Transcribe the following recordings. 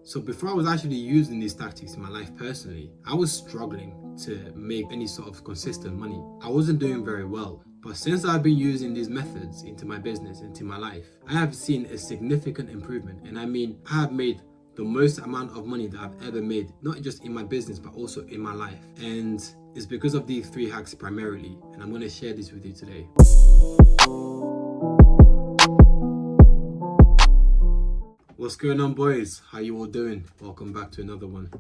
So before I was actually using these tactics in my life personally, I was struggling to make any sort of consistent money. I wasn't doing very well. But since I've been using these methods into my business, into my life, I have seen a significant improvement. And I mean, I have made the most amount of money that I've ever made, not just in my business, but also in my life. And it's because of these 3 hacks primarily. And I'm going to share this with you today. What's going on, boys? How you all doing? Welcome back to another one.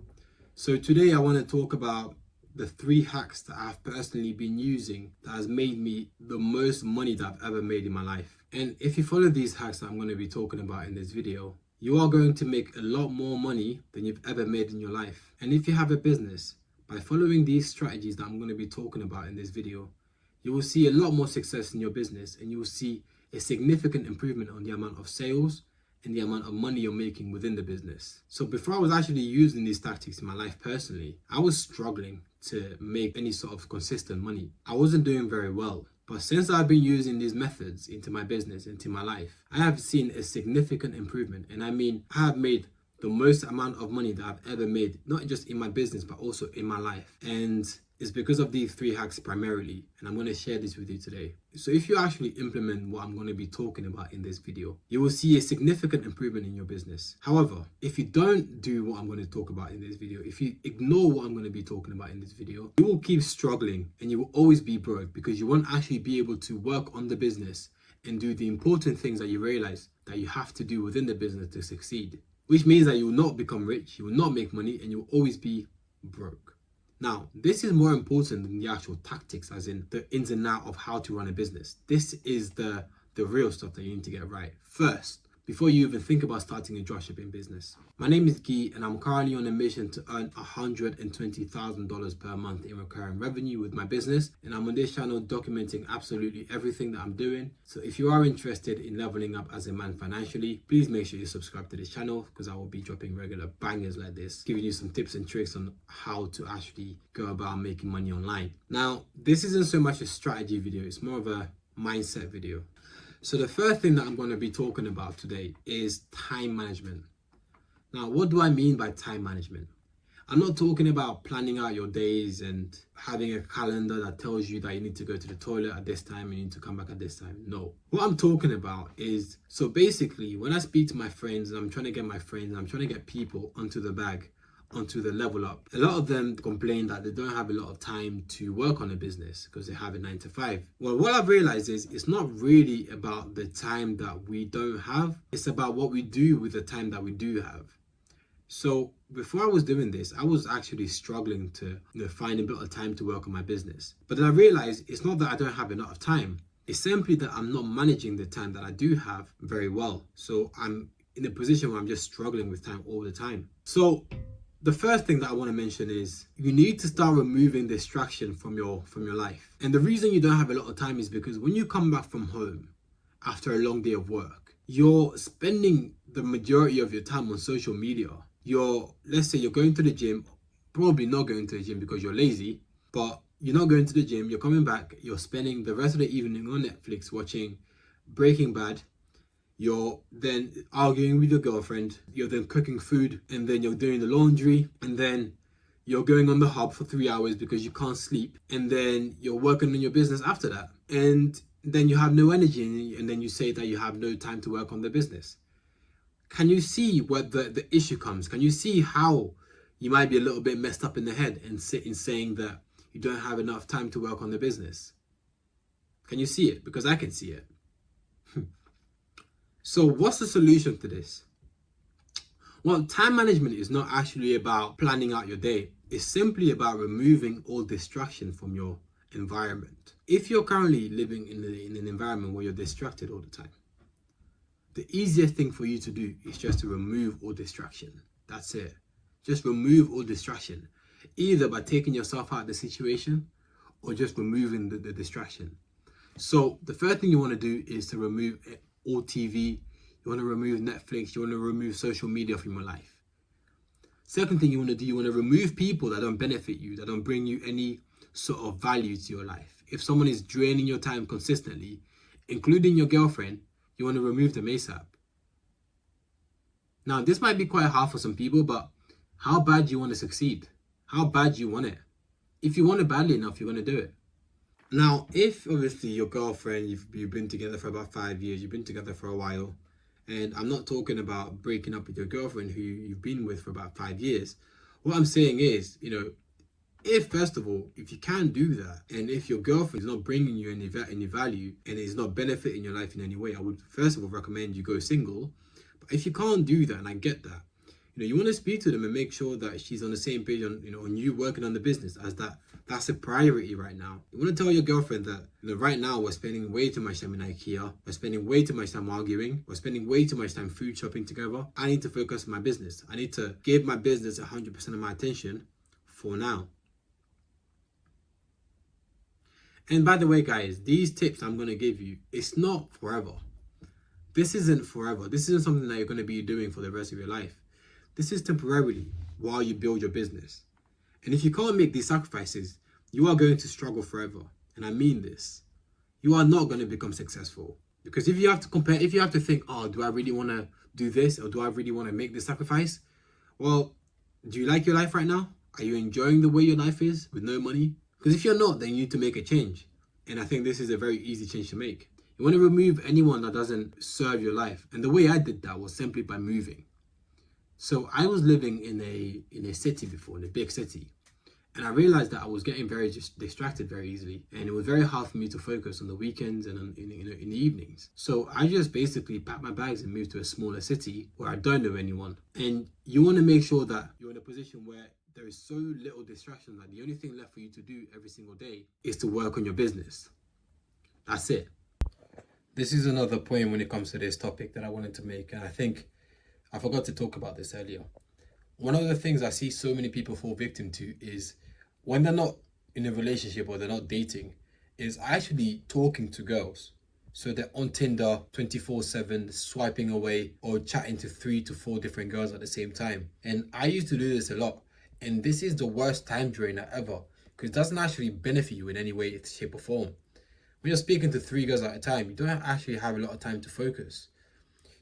So today I want to talk about the 3 hacks that I've personally been using that has made me the most money that I've ever made in my life. And if you follow these hacks that I'm going to be talking about in this video, you are going to make a lot more money than you've ever made in your life. And if you have a business, by following these strategies that I'm going to be talking about in this video, you will see a lot more success in your business, and you will see a significant improvement on the amount of sales and the amount of money you're making within the business. So before I was actually using these tactics in my life personally, I was struggling to make any sort of consistent money. I wasn't doing very well. But since I've been using these methods into my business, into my life, I have seen a significant improvement. And I mean, I have made the most amount of money that I've ever made, not just in my business, but also in my life. And it's because of these 3 hacks primarily, and I'm going to share this with you today. So if you actually implement what I'm going to be talking about in this video, you will see a significant improvement in your business. However, if you don't do what I'm going to talk about in this video, if you ignore what I'm going to be talking about in this video, you will keep struggling and you will always be broke because you won't actually be able to work on the business and do the important things that you realize that you have to do within the business to succeed. Which means that you will not become rich, you will not make money, and you will always be broke. Now, this is more important than the actual tactics, as in the ins and outs of how to run a business. This is the real stuff that you need to get right first, before you even think about starting a dropshipping business. My name is Guy, and I'm currently on a mission to earn $120,000 per month in recurring revenue with my business. And I'm on this channel documenting absolutely everything that I'm doing. So if you are interested in leveling up as a man financially, please make sure you subscribe to this channel, because I will be dropping regular bangers like this, giving you some tips and tricks on how to actually go about making money online. Now, this isn't so much a strategy video, it's more of a mindset video. So the first thing that I'm going to be talking about today is time management. Now, what do I mean by time management? I'm not talking about planning out your days and having a calendar that tells you that you need to go to the toilet at this time and you need to come back at this time. No. What I'm talking about is, so basically, when I speak to my friends and I'm trying to get my friends and I'm trying to get people onto the bag, onto the level up, a lot of them complain that they don't have a lot of time to work on a business because they have a 9 to 5. Well, what I've realized is it's not really about the time that we don't have, it's about what we do with the time that we do have. So before I was doing this, I was actually struggling to find a bit of time to work on my business. But then I realized it's not that I don't have enough time, it's simply that I'm not managing the time that I do have very well. So I'm in a position where I'm just struggling with time all the time. So the first thing that I want to mention is you need to start removing distraction from your life. And the reason you don't have a lot of time is because when you come back from home after a long day of work, you're spending the majority of your time on social media. Let's say you're going to the gym, probably not going to the gym because you're lazy, but you're not going to the gym, you're coming back, you're spending the rest of the evening on Netflix watching Breaking Bad. You're then arguing with your girlfriend, you're then cooking food, and then you're doing the laundry, and then you're going on the hub for 3 hours because you can't sleep, and then you're working on your business after that. And then you have no energy, and then you say that you have no time to work on the business. Can you see where the issue comes? Can you see how you might be a little bit messed up in the head in saying that you don't have enough time to work on the business? Can you see it? Because I can see it. So what's the solution to this? Well, time management is not actually about planning out your day. It's simply about removing all distraction from your environment. If you're currently living in an environment where you're distracted all the time, the easiest thing for you to do is just to remove all distraction. That's it. Just remove all distraction, either by taking yourself out of the situation or just removing the distraction. So the first thing you want to do is to remove all TV, you want to remove Netflix, you want to remove social media from your life. Second thing you want to do, you want to remove people that don't benefit you, that don't bring you any sort of value to your life. If someone is draining your time consistently, including your girlfriend, you want to remove them ASAP. Now, this might be quite hard for some people, but how bad do you want to succeed? How bad do you want it? If you want it badly enough, you're going to do it. Now, if obviously your girlfriend, you've been together for about 5 years, you've been together for a while, and I'm not talking about breaking up with your girlfriend who you've been with for about 5 years. What I'm saying is, if first of all, if you can do that, and if your girlfriend is not bringing you any value and is not benefiting your life in any way, I would first of all recommend you go single. But if you can't do that, and I get that, you want to speak to them and make sure that she's on the same page on you working on the business, as that's a priority right now. You want to tell your girlfriend that right now we're spending way too much time in IKEA, we're spending way too much time arguing, we're spending way too much time food shopping together. I need to focus on my business. I need to give my business 100% of my attention for now. And by the way, guys, these tips I'm going to give you, it's not forever. This isn't forever. This isn't something that you're going to be doing for the rest of your life. This is temporarily while you build your business. And if you can't make these sacrifices, you are going to struggle forever. And I mean this. You are not going to become successful. Because if you have to compare, if you have to think, oh, do I really want to do this? Or do I really want to make this sacrifice? Well, do you like your life right now? Are you enjoying the way your life is with no money? Because if you're not, then you need to make a change. And I think this is a very easy change to make. You want to remove anyone that doesn't serve your life. And the way I did that was simply by moving. So I was living in a city before, in a big city. And I realized that I was getting very distracted very easily. And it was very hard for me to focus on the weekends and in the evenings. So I just basically packed my bags and moved to a smaller city where I don't know anyone. And you want to make sure that you're in a position where there is so little distraction that the only thing left for you to do every single day is to work on your business. That's it. This is another point when it comes to this topic that I wanted to make. And I think I forgot to talk about this earlier. One of the things I see so many people fall victim to is when they're not in a relationship or they're not dating, is actually talking to girls. So they're on Tinder 24/7, swiping away or chatting to 3 to 4 different girls at the same time. And I used to do this a lot. And this is the worst time drainer ever, because it doesn't actually benefit you in any way, shape or form. When you're speaking to 3 girls at a time, you don't actually have a lot of time to focus.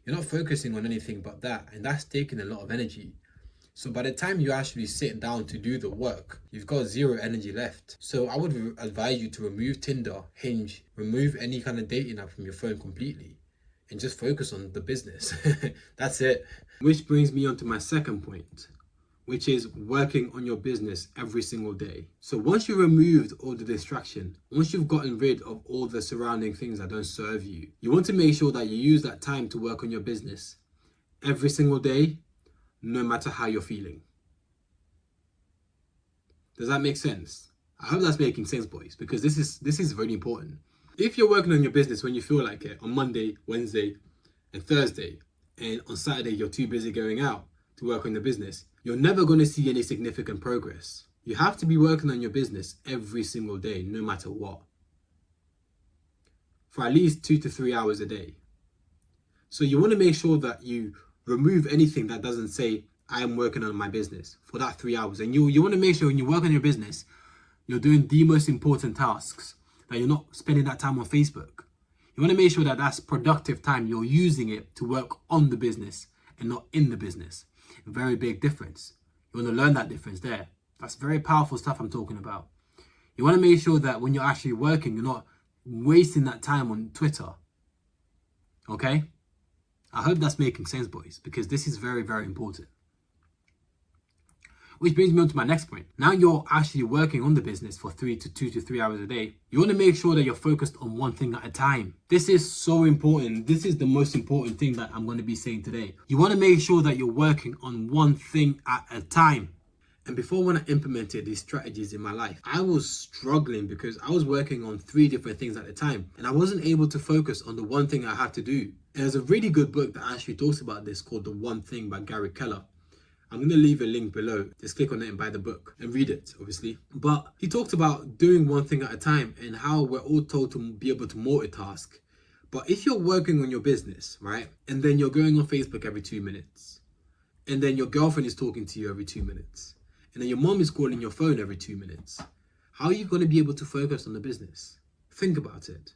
You're not focusing on anything but that, and that's taking a lot of energy. So by the time you actually sit down to do the work, you've got 0 energy left. So I would advise you to remove Tinder, Hinge, remove any kind of dating app from your phone completely, and just focus on the business. That's it. Which brings me on to my second point, which is working on your business every single day. So once you've removed all the distraction, once you've gotten rid of all the surrounding things that don't serve you, you want to make sure that you use that time to work on your business every single day, no matter how you're feeling. Does that make sense? I hope that's making sense, boys, because this is really important. If you're working on your business when you feel like it on Monday, Wednesday, and Thursday, and on Saturday you're too busy going out to work on the business, you're never going to see any significant progress. You have to be working on your business every single day, no matter what, for at least 2 to 3 hours a day. So you want to make sure that you remove anything that doesn't say, I am working on my business for that 3 hours. And you want to make sure when you work on your business, you're doing the most important tasks, that you're not spending that time on Facebook. You want to make sure that that's productive time. You're using it to work on the business and not in the business. A very big difference. You want to learn that difference there. That's very powerful stuff I'm talking about. You want to make sure that when you're actually working, you're not wasting that time on Twitter. Okay? I hope that's making sense, boys, because this is very, very important. Which brings me on to my next point. Now you're actually working on the business for 2 to 3 hours a day. You want to make sure that you're focused on one thing at a time. This is so important. This is the most important thing that I'm going to be saying today. You want to make sure that you're working on one thing at a time. And before, when I implemented these strategies in my life, I was struggling because I was working on 3 different things at a time. And I wasn't able to focus on the one thing I had to do. And there's a really good book that actually talks about this called The One Thing by Gary Keller. I'm going to leave a link below. Just click on it and buy the book and read it, obviously. But he talked about doing one thing at a time and how we're all told to be able to multitask. But if you're working on your business, right, and then you're going on Facebook every 2 minutes, and then your girlfriend is talking to you every 2 minutes, and then your mom is calling your phone every 2 minutes, how are you going to be able to focus on the business? Think about it.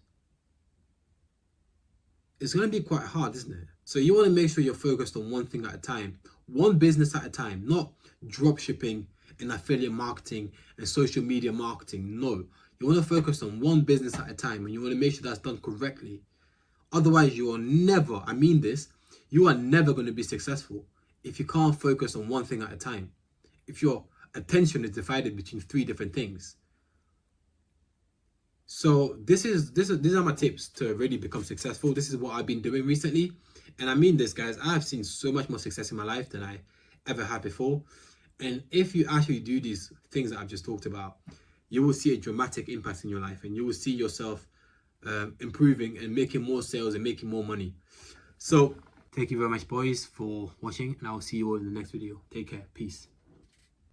it's going to be quite hard, isn't it? So you want to make sure you're focused on one thing at a time, one business at a time, not drop shipping and affiliate marketing and social media marketing. No, you want to focus on one business at a time, and you want to make sure that's done correctly. Otherwise, you are never, I mean this, you are never going to be successful if you can't focus on one thing at a time. If your attention is divided between 3 different things. So these are my tips to really become successful. This is what I've been doing recently. And I mean this, guys, I have seen so much more success in my life than I ever had before. And if you actually do these things that I've just talked about, you will see a dramatic impact in your life, and you will see yourself improving and making more sales and making more money. So thank you very much, boys, for watching, and I will see you all in the next video. Take care. Peace.